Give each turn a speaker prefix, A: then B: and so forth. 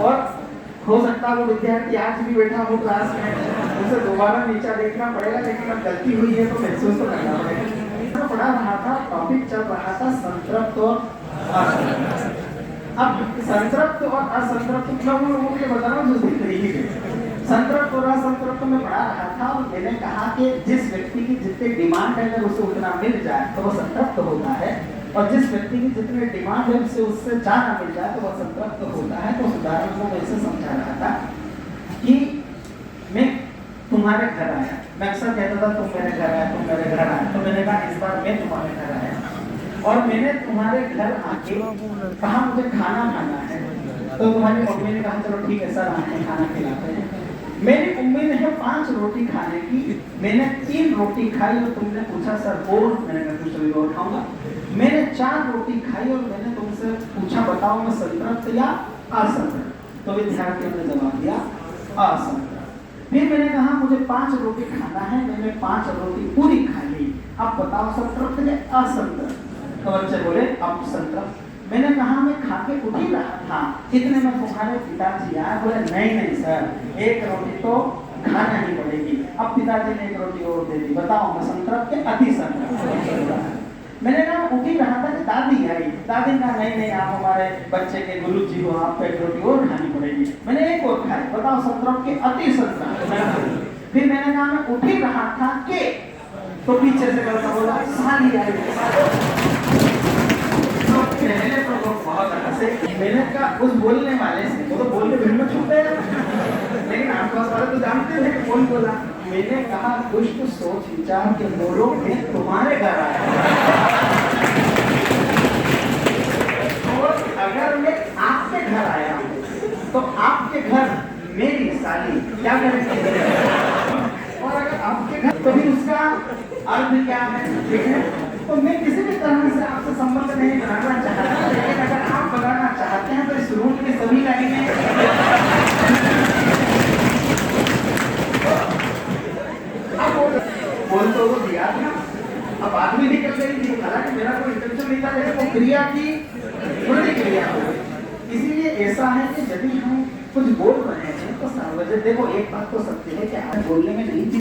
A: और हो सकता है वो विद्यार्थी आज भी बैठा हो क्लास में, उसे दोबारा नीचा देखना पड़ेगा, लेकिन अब गलती हुई है तो महसूस तो करना पड़ेगा। पढ़ा रहा था, टॉपिक चल रहा था संतृप्त और असंतृप्त। अब संतृप्त और असंतृप्त लोगों के बता रहा हूँ दूसरी तरीके से। संतृप्त और असंतृप्त में पढ़ा रहा था और मैंने कहा कि जिस व्यक्ति की जितनी डिमांड है अगर उसे उतना मिल जाए तो वो संतृप्त होता है, और जिस व्यक्ति की जितनी डिमांड है उससे ज्यादा मिल जाए तो वह संतृप्त होता है। तो उस उदाहरण को मैं ऐसे समझा रहा था कि मैं तुम्हारे घर आया, मैं अक्सर कहता था तुम मेरे घर आया, तुम मेरे घर आया, तो मैंने कहा इस बार मैं तुम्हारे घर आया और मैंने तुम्हारे घर आके कहा मुझे खाना खाना है, तो तुम्हारी मम्मी ने कहा चलो ठीक है सर आके खाना खिलाते हैं। मेरी उम्मीद है 5 रोटी खाने की, मैंने 3 रोटी खाई और तुमने पूछा सर और, मैंने कहा कुछ अभी और खाऊंगा। मैंने 4 रोटी खाई और मैंने तुमसे पूछा बताओ मैं संतृप्त या असंतृप्त, तो विद्यार्थियों ने जवाब दिया असंतृप्त। फिर मैंने कहा मुझे 5 रोटी खाना है, मैंने 5 रोटी पूरी खा ली, अब बताओ संतृप्त या असंतृप्त, तो बच्चे बोले अब संतृप्त। मैंने कहा मैं खा के उठ ही रहा था, इतने में तुम्हारे पिताजी आए, बोले नहीं नहीं सर 1 रोटी तो खाना ही पड़ेगी। अब पिताजी ने 1 रोटी और दे दी, बताओ मैं संतृप्त के अति संतृप्त। मैंने कहा उठ ही रहा था कि दादी आई, दादी ने कहा नहीं नहीं आप हमारे बच्चे के गुरु जी हो, आपको 1 रोटी और खानी पड़ेगी। मैंने 1 और खाई, बताओ संतृप्त के अति संतृप्त। फिर मैंने कहा मैं उठ ही रहा था कि, तो पीछे से लड़का बोला साली आई। पहले तो लोग बहुत हंसे, मैंने कहा उस बोलने वाले से, वो तो बोलने भीड़ में छुप गया, लेकिन आसपास वाले तो जानते थे कि कौन बोला। मैंने कहा कुछ तो सोच विचार के बोलो, मैं तुम्हारे घर आया और अगर मैं आपके घर आया तो आपके घर मेरी साली क्या करेंगे, और अगर आपके घर तो भी उसका अर्थ क्या है, ठीक है। तो मैं किसी भी तरह से आपसे संबंध नहीं बनाना चाहता, लेकिन अगर आप बनाना चाहते हैं तो इस रूट की सभी लाइनें बोल तो वो दिया था, अब आदमी भी कर रही थी, हालांकि मेरा कोई इंटेंशन नहीं था, लेकिन वो क्रिया की प्रतिक्रिया हो गई। इसीलिए ऐसा है कि यदि हम कुछ बोल रहे हैं तो सार्वजनिक, देखो एक बात तो सत्य है कि आप बोलने में नहीं